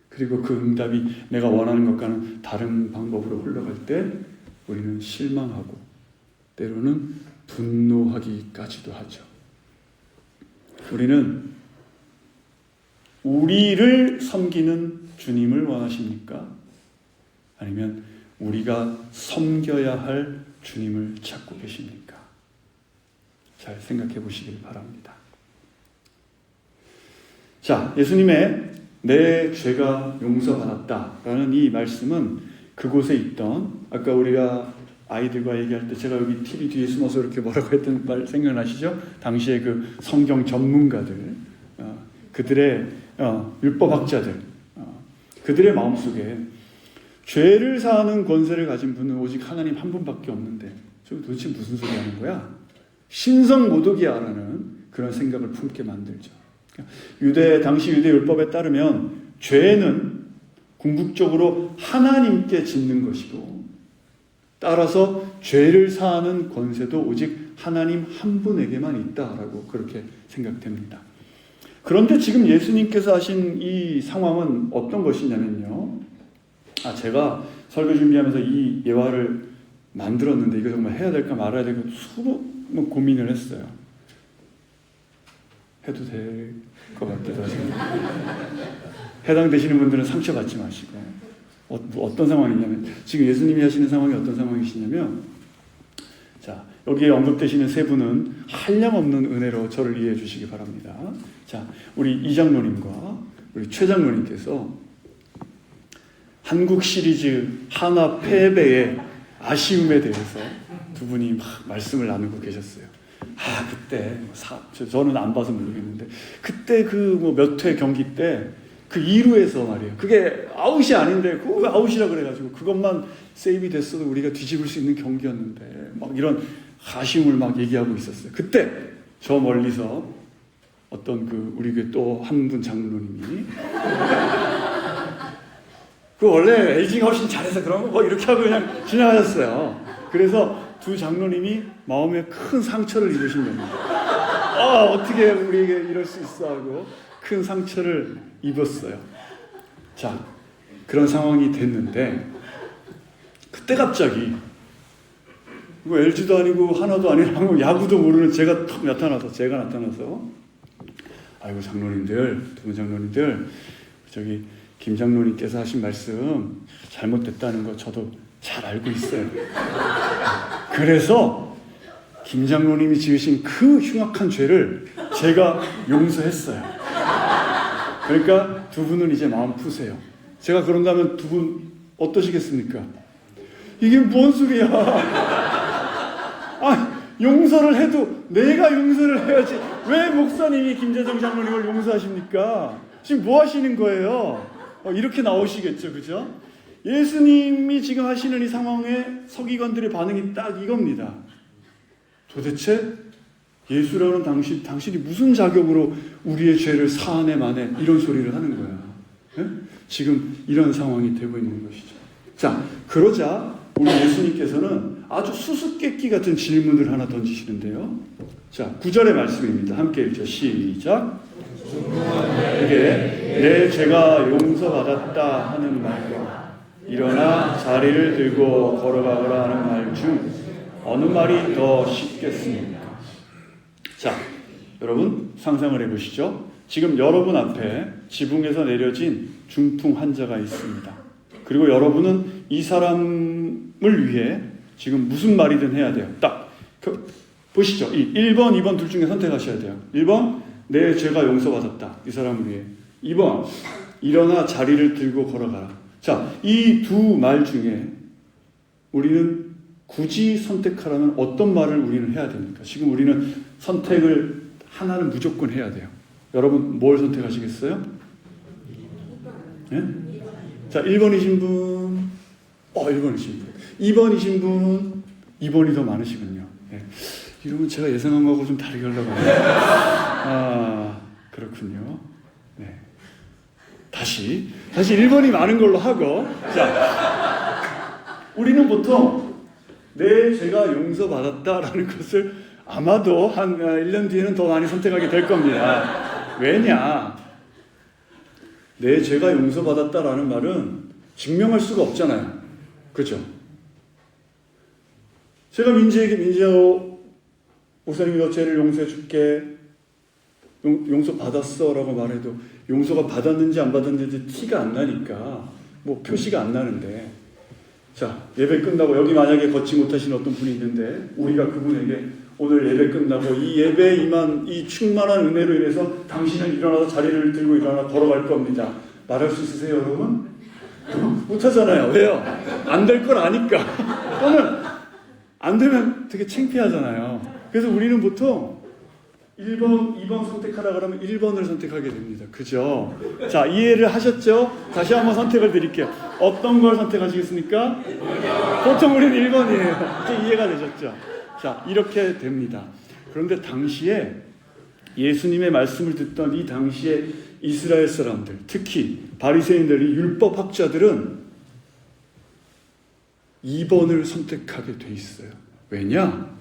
그리고 그 응답이 내가 원하는 것과는 다른 방법으로 흘러갈 때 우리는 실망하고 때로는 분노하기까지도 하죠. 우리는 우리를 섬기는 주님을 원하십니까? 아니면 우리가 섬겨야 할 주님을 찾고 계십니까? 잘 생각해 보시길 바랍니다. 자, 예수님의 내 죄가 용서받았다라는 이 말씀은 그곳에 있던, 아까 우리가 아이들과 얘기할 때 제가 여기 TV 뒤에 숨어서 이렇게 뭐라고 했던 말 생각나시죠? 당시에 그 성경 전문가들, 그들의 율법학자들, 그들의 마음속에 죄를 사하는 권세를 가진 분은 오직 하나님 한 분밖에 없는데 저 도대체 무슨 소리 하는 거야? 신성모독이야라는 그런 생각을 품게 만들죠. 당시 유대 율법에 따르면 죄는 궁극적으로 하나님께 짓는 것이고, 따라서 죄를 사하는 권세도 오직 하나님 한 분에게만 있다라고 그렇게 생각됩니다. 그런데 지금 예수님께서 하신 이 상황은 어떤 것이냐면요. 제가 설교 준비하면서 이 예화를 만들었는데 이거 정말 해야 될까 말아야 될까 수많은 고민을 했어요. 해도 될 것 같기도 하고. 해당되시는 분들은 상처받지 마시고. 어떤 상황이냐면, 지금 예수님이 하시는 상황이 어떤 상황이시냐면, 자, 여기에 언급되시는 세 분은 한량없는 은혜로 저를 이해해 주시기 바랍니다. 자, 우리 이장로님과 우리 최장로님께서 한국 시리즈 하나 패배의 아쉬움에 대해서 두 분이 막 말씀을 나누고 계셨어요. 그때 저는 안 봐서 모르겠는데 그때 그 몇 회 경기 때 그 2루에서 말이에요. 그게 아웃이 아닌데 그거 아웃이라 그래가지고 그것만 세이브 됐어도 우리가 뒤집을 수 있는 경기였는데 막 이런 아쉬움을 막 얘기하고 있었어요. 그때 저 멀리서 어떤 우리 교회 또 한 분 장로님이 원래 LG가 훨씬 잘해서 그런 거 이렇게 하고 그냥 지나가셨어요. 그래서 두 장로님이 마음에 큰 상처를 입으신 겁니다. 어떻게 우리에게 이럴 수 있어 하고 큰 상처를 입었어요. 자, 그런 상황이 됐는데 그때 갑자기 LG도 아니고 하나도 아니고 야구도 모르는 제가 나타나서 아이고 장로님들, 두 분 장로님들, 저기 김 장로님께서 하신 말씀 잘못됐다는 거 저도 잘 알고 있어요. 그래서 김 장로님이 지으신 그 흉악한 죄를 제가 용서했어요. 그러니까 두 분은 이제 마음 푸세요. 제가 그런가 하면 두 분 어떠시겠습니까? 이게 뭔 소리야? 용서를 해도 내가 용서를 해야지. 왜 목사님이 김재정 장로님을 용서하십니까? 지금 뭐 하시는 거예요? 이렇게 나오시겠죠, 그죠? 예수님이 지금 하시는 이 상황에 서기관들의 반응이 딱 이겁니다. 도대체 예수라는 당신이 무슨 자격으로 우리의 죄를 사하네 마네 이런 소리를 하는 거야. 네? 지금 이런 상황이 되고 있는 것이죠. 자, 그러자 우리 예수님께서는 아주 수수께끼 같은 질문을 하나 던지시는데요. 자, 9절의 말씀입니다. 함께 읽죠. 시작. 그게 내 죄가 용서받았다 하는 말과 일어나 자리를 들고 걸어가거라 하는 말 중 어느 말이 더 쉽겠습니까? 자, 여러분 상상을 해보시죠. 지금 여러분 앞에 지붕에서 내려진 중풍 환자가 있습니다. 그리고 여러분은 이 사람을 위해 지금 무슨 말이든 해야 돼요. 딱 보시죠. 1번, 2번 둘 중에 선택하셔야 돼요. 1번, 내 죄가 용서받았다. 이 사람을 위해. 2번, 일어나 자리를 들고 걸어가라. 자, 이 두 말 중에 우리는 굳이 선택하라면 어떤 말을 우리는 해야 됩니까? 지금 우리는 선택을 하나는 무조건 해야 돼요. 여러분 뭘 선택하시겠어요? 네? 자, 1번이신 분, 1번이신 분, 2번이신 분, 2번이 더 많으시군요. 네. 이러면 제가 예상한 거하고 좀 다르게 하려고 하네요. 아, 그렇군요. 네. 다시 1번이 많은 걸로 하고, 자, 우리는 보통 내 죄가 용서받았다라는 것을 아마도 한 1년 뒤에는 더 많이 선택하게 될 겁니다. 왜냐? 내 죄가 용서받았다라는 말은 증명할 수가 없잖아요. 그렇죠? 제가 민지야 목사님이 너 죄를 용서해 줄게. 용서받았어 라고 말해도 용서가 받았는지 안 받았는지 티가 안 나니까 뭐 표시가 안 나는데, 자, 예배 끝나고 여기 만약에 걷지 못하신 어떤 분이 있는데 우리가 그분에게 오늘 예배 끝나고 이 예배에 임한 이 충만한 은혜로 인해서 당신은 일어나서 자리를 들고 일어나 걸어갈 겁니다. 말할 수 있으세요, 여러분? 못하잖아요. 왜요? 안 될 걸 아니까. 또는 안 되면 되게 창피하잖아요. 그래서 우리는 보통 1번, 2번 선택하라 그러면 1번을 선택하게 됩니다. 그죠? 자, 이해를 하셨죠? 다시 한번 선택을 드릴게요. 어떤 걸 선택하시겠습니까? 보통 우리는 1번이에요. 이제 이해가 되셨죠? 자, 이렇게 됩니다. 그런데 당시에 예수님의 말씀을 듣던 이 당시에 이스라엘 사람들, 특히 바리새인들, 이 율법학자들은 2번을 선택하게 돼 있어요. 왜냐?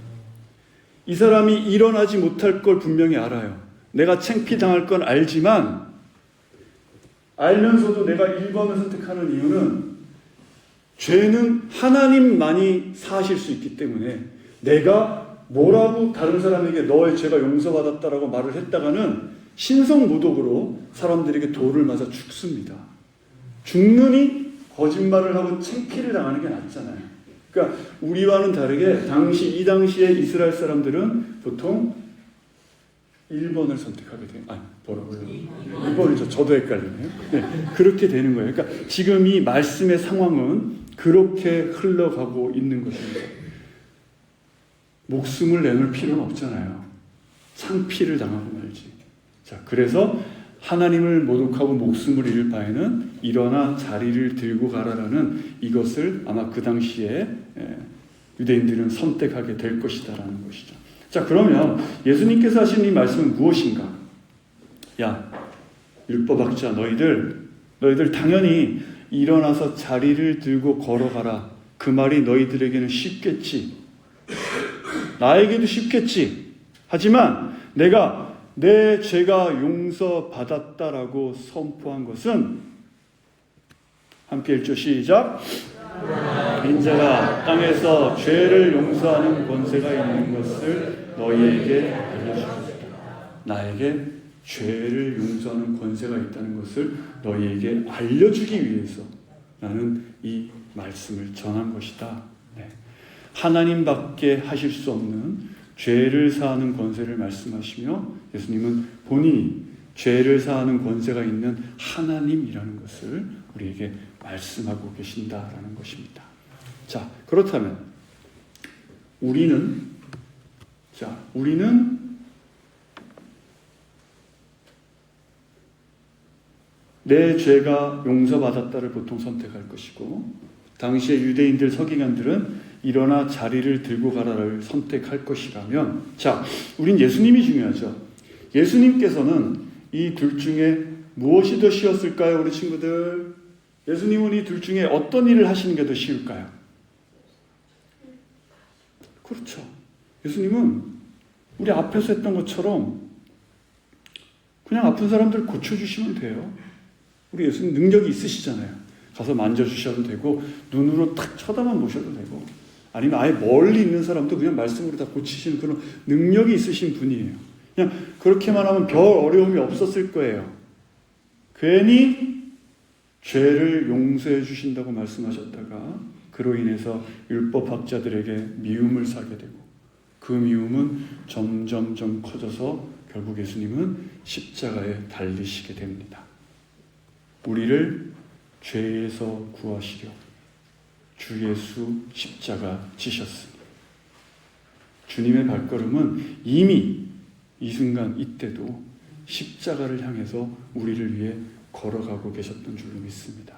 이 사람이 일어나지 못할 걸 분명히 알아요. 내가 창피당할 건 알지만 알면서도 내가 1번을 선택하는 이유는 죄는 하나님만이 사하실 수 있기 때문에 내가 뭐라고 다른 사람에게 너의 죄가 용서받았다라고 말을 했다가는 신성모독으로 사람들에게 돌을 맞아 죽습니다. 죽느니 거짓말을 하고 창피를 당하는 게 낫잖아요. 그러니까 우리와는 다르게 이 당시에 이스라엘 사람들은 보통 1번을 선택하게 돼요. 뭐라고요? 2번이죠. 저도 헷갈리네요. 네, 그렇게 되는 거예요. 그러니까 지금 이 말씀의 상황은 그렇게 흘러가고 있는 것입니다. 목숨을 내놓을 필요는 없잖아요. 창피를 당하고 말지. 자, 그래서 하나님을 모독하고 목숨을 잃을 바에는 일어나 자리를 들고 가라라는 이것을 아마 그 당시에 유대인들은 선택하게 될 것이다라는 것이죠. 자, 그러면 예수님께서 하신 이 말씀은 무엇인가? 야, 율법학자 너희들 당연히 일어나서 자리를 들고 걸어가라. 그 말이 너희들에게는 쉽겠지. 나에게도 쉽겠지. 하지만 내가 내 죄가 용서받았다라고 선포한 것은, 함께 읽죠. 시작. 인자가 땅에서 죄를 용서하는 권세가 있는 것을 너희에게 알려주겠다. 나에게 죄를 용서하는 권세가 있다는 것을 너희에게 알려주기 위해서 나는 이 말씀을 전한 것이다. 네. 하나님밖에 하실 수 없는 죄를 사하는 권세를 말씀하시며 예수님은 본인이 죄를 사하는 권세가 있는 하나님이라는 것을 우리에게 말씀하고 계신다라는 것입니다. 자, 그렇다면 우리는 내 죄가 용서받았다를 보통 선택할 것이고, 당시의 유대인들 서기관들은 일어나 자리를 들고 가라를 선택할 것이라면, 자, 우린 예수님이 중요하죠. 예수님께서는 이 둘 중에 무엇이 더 쉬웠을까요, 우리 친구들? 예수님은 이 둘 중에 어떤 일을 하시는 게 더 쉬울까요? 그렇죠. 예수님은 우리 앞에서 했던 것처럼 그냥 아픈 사람들 고쳐주시면 돼요. 우리 예수님 능력이 있으시잖아요. 가서 만져주셔도 되고 눈으로 탁 쳐다만 보셔도 되고, 아니면 아예 멀리 있는 사람도 그냥 말씀으로 다 고치시는 그런 능력이 있으신 분이에요. 그냥 그렇게만 하면 별 어려움이 없었을 거예요. 괜히 죄를 용서해 주신다고 말씀하셨다가 그로 인해서 율법학자들에게 미움을 사게 되고 그 미움은 점점점 커져서 결국 예수님은 십자가에 달리시게 됩니다. 우리를 죄에서 구하시려 주 예수 십자가 지셨으니 주님의 발걸음은 이미 이 순간 이때도 십자가를 향해서 우리를 위해 걸어가고 계셨던 줄로 믿습니다.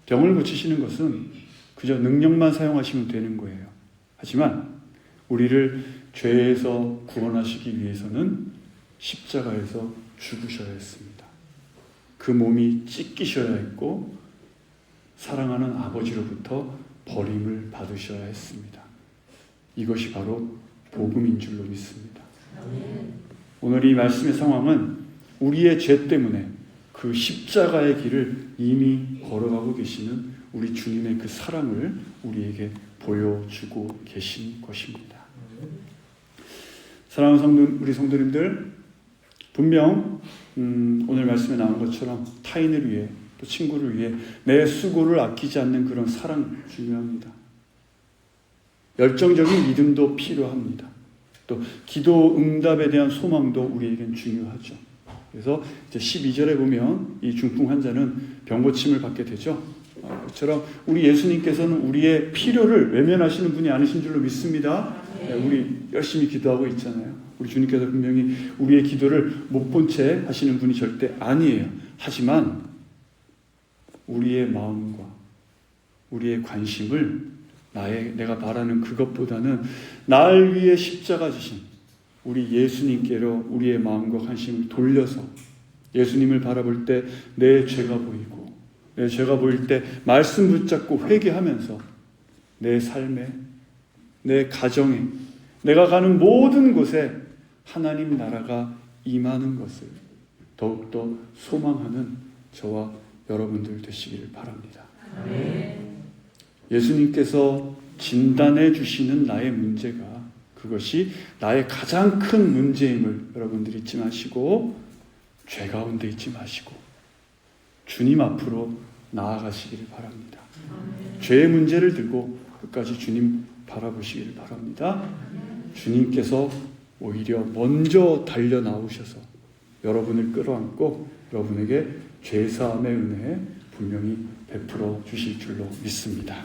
병을 고치시는 것은 그저 능력만 사용하시면 되는 거예요. 하지만 우리를 죄에서 구원하시기 위해서는 십자가에서 죽으셔야 했습니다. 그 몸이 찢기셔야 했고 사랑하는 아버지로부터 버림을 받으셔야 했습니다. 이것이 바로 복음인 줄로 믿습니다. 오늘 이 말씀의 상황은 우리의 죄 때문에 그 십자가의 길을 이미 걸어가고 계시는 우리 주님의 그 사랑을 우리에게 보여주고 계신 것입니다. 사랑하는 우리 성도님들, 분명 오늘 말씀에 나온 것처럼 타인을 위해 또 친구를 위해 내 수고를 아끼지 않는 그런 사랑 중요합니다. 열정적인 믿음도 필요합니다. 또 기도 응답에 대한 소망도 우리에겐 중요하죠. 그래서 이제 12절에 보면 이 중풍 환자는 병고침을 받게 되죠. 그처럼 우리 예수님께서는 우리의 필요를 외면하시는 분이 아니신 줄로 믿습니다. 우리 열심히 기도하고 있잖아요. 우리 주님께서 분명히 우리의 기도를 못 본 채 하시는 분이 절대 아니에요. 하지만 우리의 마음과 우리의 관심을 내가 바라는 그것보다는 나를 위해 십자가 지신 우리 예수님께로 우리의 마음과 관심을 돌려서 예수님을 바라볼 때 내 죄가 보이고 내 죄가 보일 때 말씀 붙잡고 회개하면서 내 삶에 내 가정에 내가 가는 모든 곳에 하나님 나라가 임하는 것을 더욱더 소망하는 저와 여러분들 되시기를 바랍니다. 예수님께서 진단해 주시는 나의 문제가 그것이 나의 가장 큰 문제임을 여러분들이 잊지 마시고 죄 가운데 있지 마시고 주님 앞으로 나아가시기를 바랍니다. 죄의 문제를 들고 끝까지 주님 바라보시기를 바랍니다. 주님께서 오히려 먼저 달려 나오셔서 여러분을 끌어안고 여러분에게 죄사함의 은혜 분명히 베풀어 주실 줄로 믿습니다.